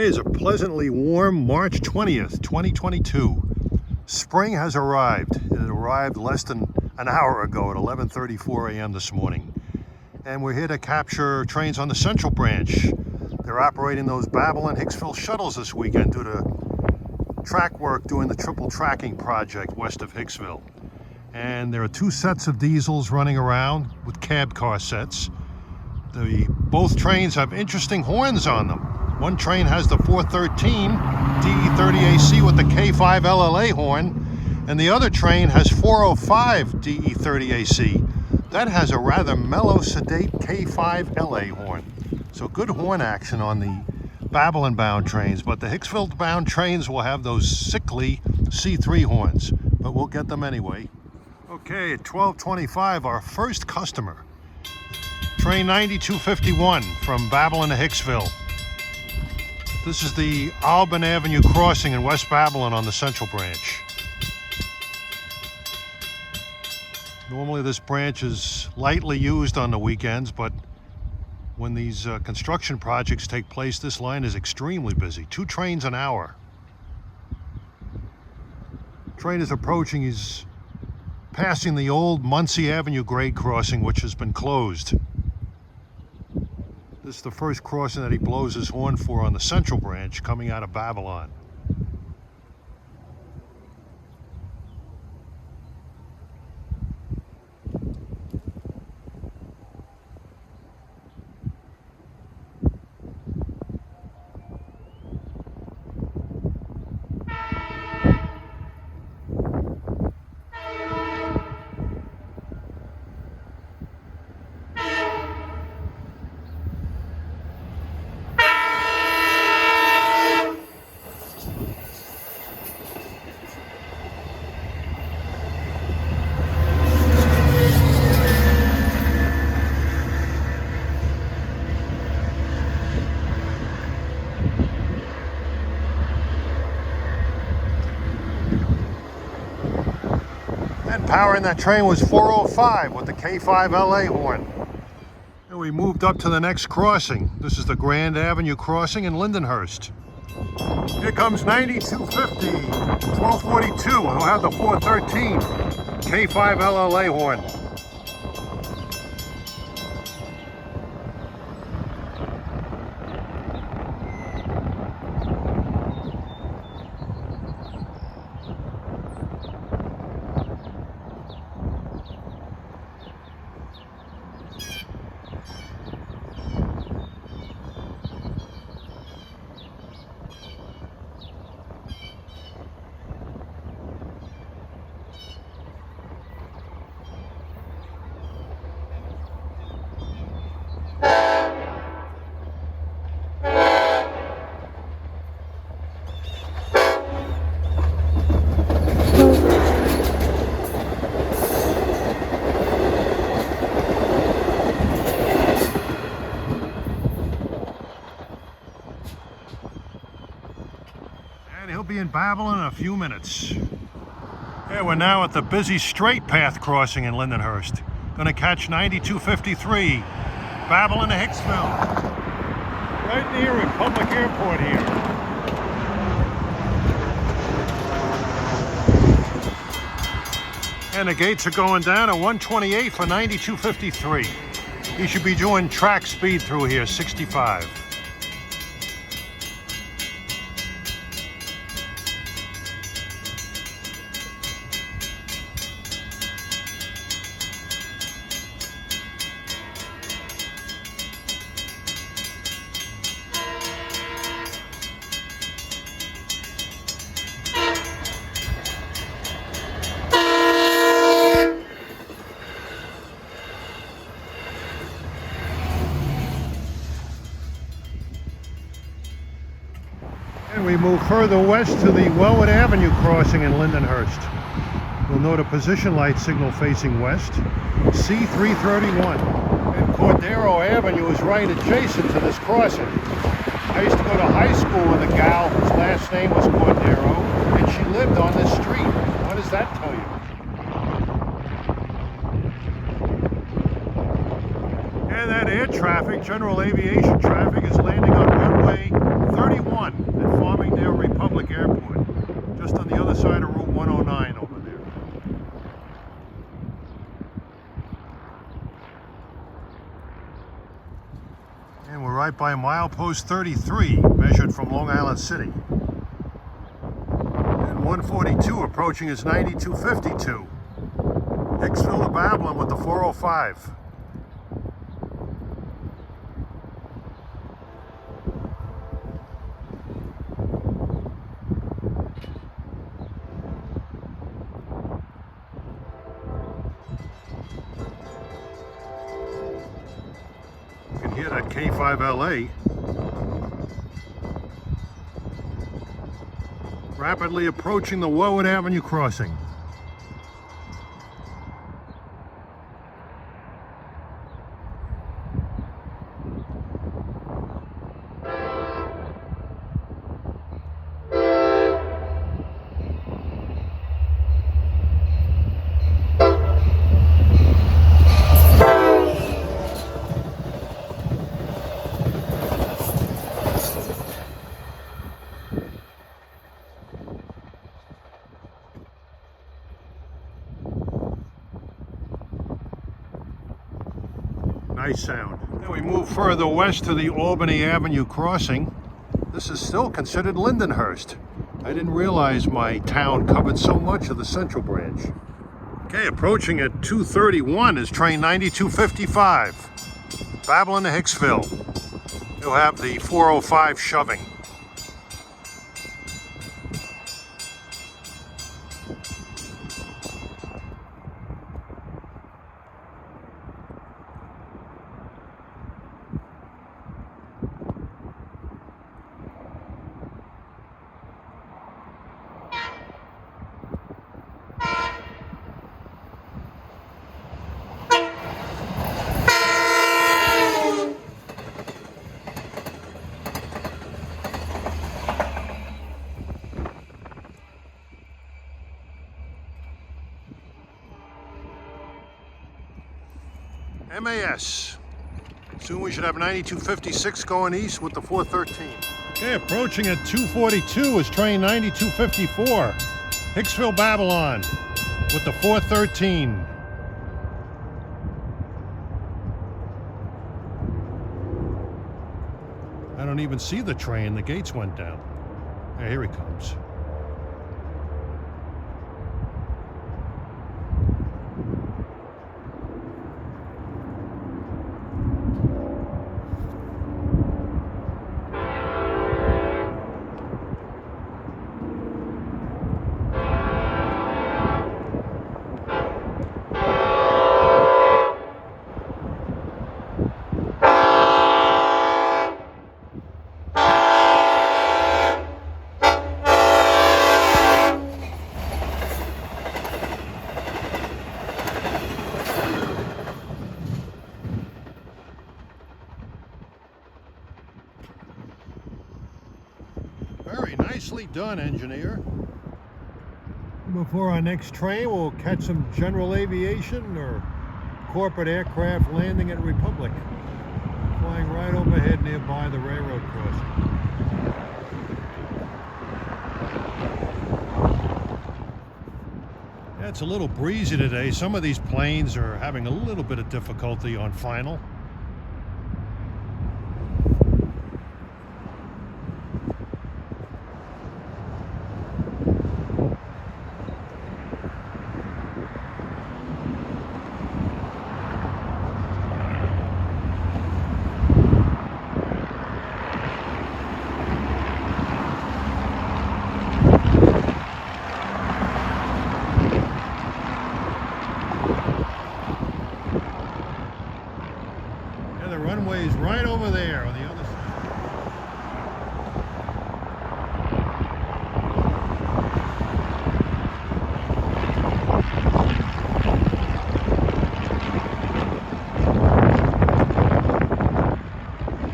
is a pleasantly warm March 20th, 2022. Spring has arrived. It arrived less than an hour ago at 11:34 a.m. this morning. And we're here to capture trains on the Central Branch. They're operating those Babylon Hicksville shuttles this weekend due to track work doing the triple tracking project west of Hicksville. And there are two sets of diesels running around with cab car sets. Both trains have interesting horns on them. One train has the 413 DE30AC with the K5 LLA horn, and the other train has 405 DE30AC. That has a rather mellow, sedate K5 LA horn. So good horn action on the Babylon-bound trains, but the Hicksville-bound trains will have those sickly C3 horns, but we'll get them anyway. Okay, at 12:25, our first customer. Train 9251 from Babylon to Hicksville. This is the Auburn Avenue crossing in West Babylon on the Central Branch. Normally this branch is lightly used on the weekends, but when these construction projects take place, this line is extremely busy. 2 trains an hour. Train is approaching, he's passing the old Muncie Avenue grade crossing, which has been closed. This is the first crossing that he blows his horn for on the Central Branch coming out of Babylon. Powering that train was 405 with the K5 LA horn. And we moved up to the next crossing. This is the Grand Avenue crossing in Lindenhurst. Here comes 9250, 1242. We'll have the 413 K5 LLA horn. He'll be in Babylon in a few minutes. Yeah, we're now at the busy straight path crossing in Lindenhurst. Gonna catch 9253, Babylon to Hicksville. Right near Republic Airport here. And the gates are going down at 128 for 9253. He should be doing track speed through here, 65. And we move further west to the Wellwood Avenue crossing in Lindenhurst. We'll note a position light signal facing west, C331. And Cordero Avenue is right adjacent to this crossing. I used to go to high school with a gal whose last name was Cordero, and she lived on this street. What does that tell you? And that air traffic, general aviation traffic, is landing on runway 31. And we're right by milepost 33, measured from Long Island City. And 142 approaching is 9252. Hicksville to Babylon with the 405. You can hear that K5LA. Rapidly approaching the Wellwood Avenue crossing. Nice sound. Then we move further west to the Albany Avenue crossing. This is still considered Lindenhurst. I didn't realize my town covered so much of the Central Branch. Okay, approaching at 2:31 is train 9255. Babylon to Hicksville. You'll have the 405 shoving. MAS. Soon we should have 9256 going east with the 413. Okay, approaching at 2:42 is train 9254. Hicksville Babylon with the 413. I don't even see the train, the gates went down. Yeah, here he comes. Very nicely done, engineer. Before our next train, we'll catch some general aviation or corporate aircraft landing at Republic, flying right overhead nearby the railroad crossing. Yeah, it's a little breezy today. Some of these planes are having a little bit of difficulty on final. Runway's right over there on the other side.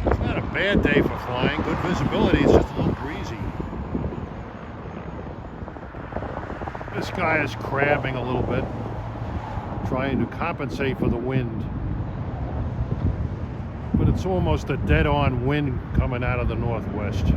It's not a bad day for flying. Good visibility. It's just a little breezy. This guy is crabbing a little bit, trying to compensate for the wind. But it's almost a dead-on wind coming out of the northwest.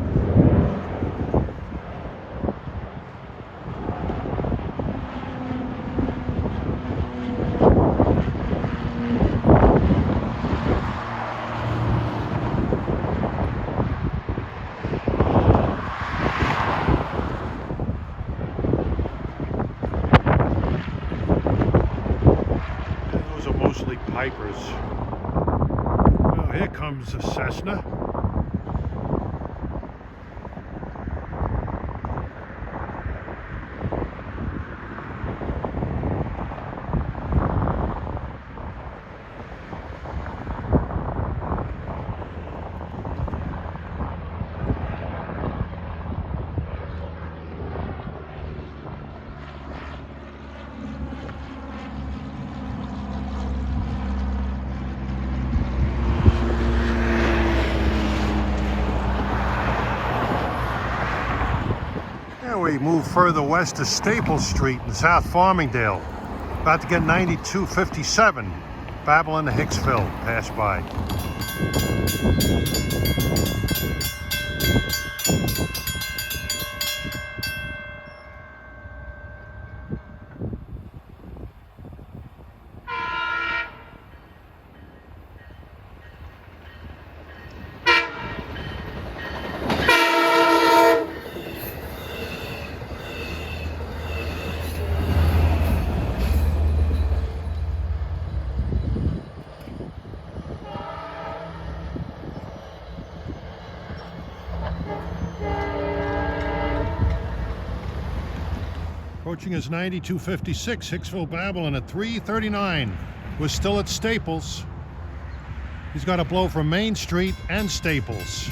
Vipers. Well, here comes a Cessna. We move further west to Staples Street in South Farmingdale. About to get 9257. Babylon to Hicksville pass by. Approaching is 9256, Hicksville Babylon at 339. We're still at Staples. He's got a blow from Main Street and Staples.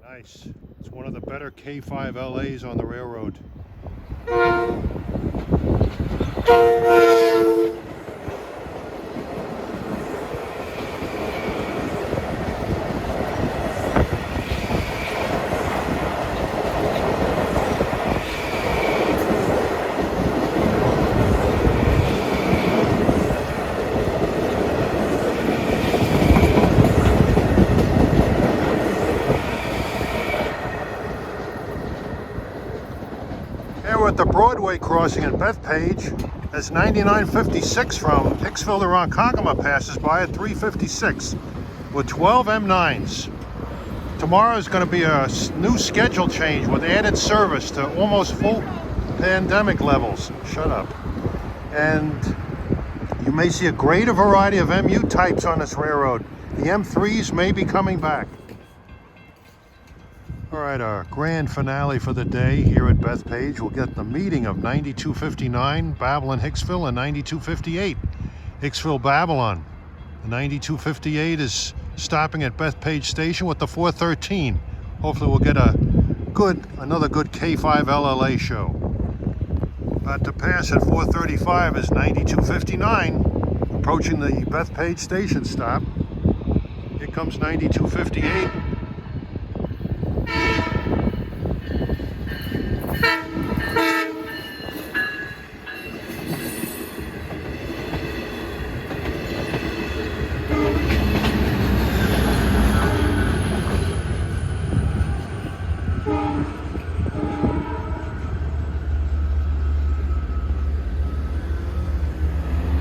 Nice. It's one of the better K5 LAs on the railroad. At the Broadway crossing in Bethpage, as 9956 from Hicksville to Ronkonkoma passes by at 356 with 12 M9s. Tomorrow is going to be a new schedule change with added service to almost full pandemic levels. Shut up. And you may see a greater variety of MU types on this railroad. The M3s may be coming back. All right, our grand finale for the day here at Bethpage. We'll get the meeting of 9259 Babylon Hicksville and 9258 Hicksville Babylon. The 9258 is stopping at Bethpage Station with the 413. Hopefully we'll get another good K5 LLA show. About to pass at 435 is 9259 approaching the Bethpage Station stop. Here comes 9258.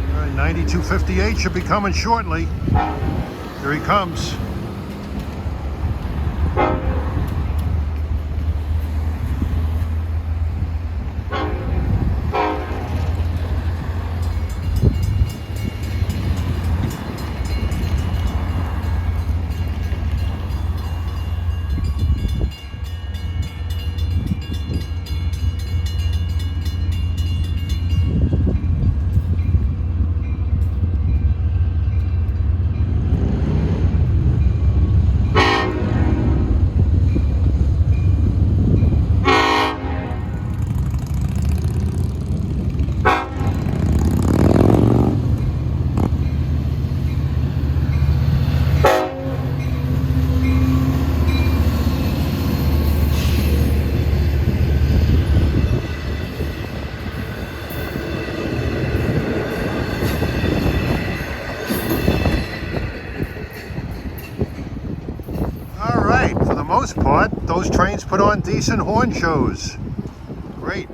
All right, 9258 should be coming shortly. Here he comes. those trains put on decent horn shows. Great.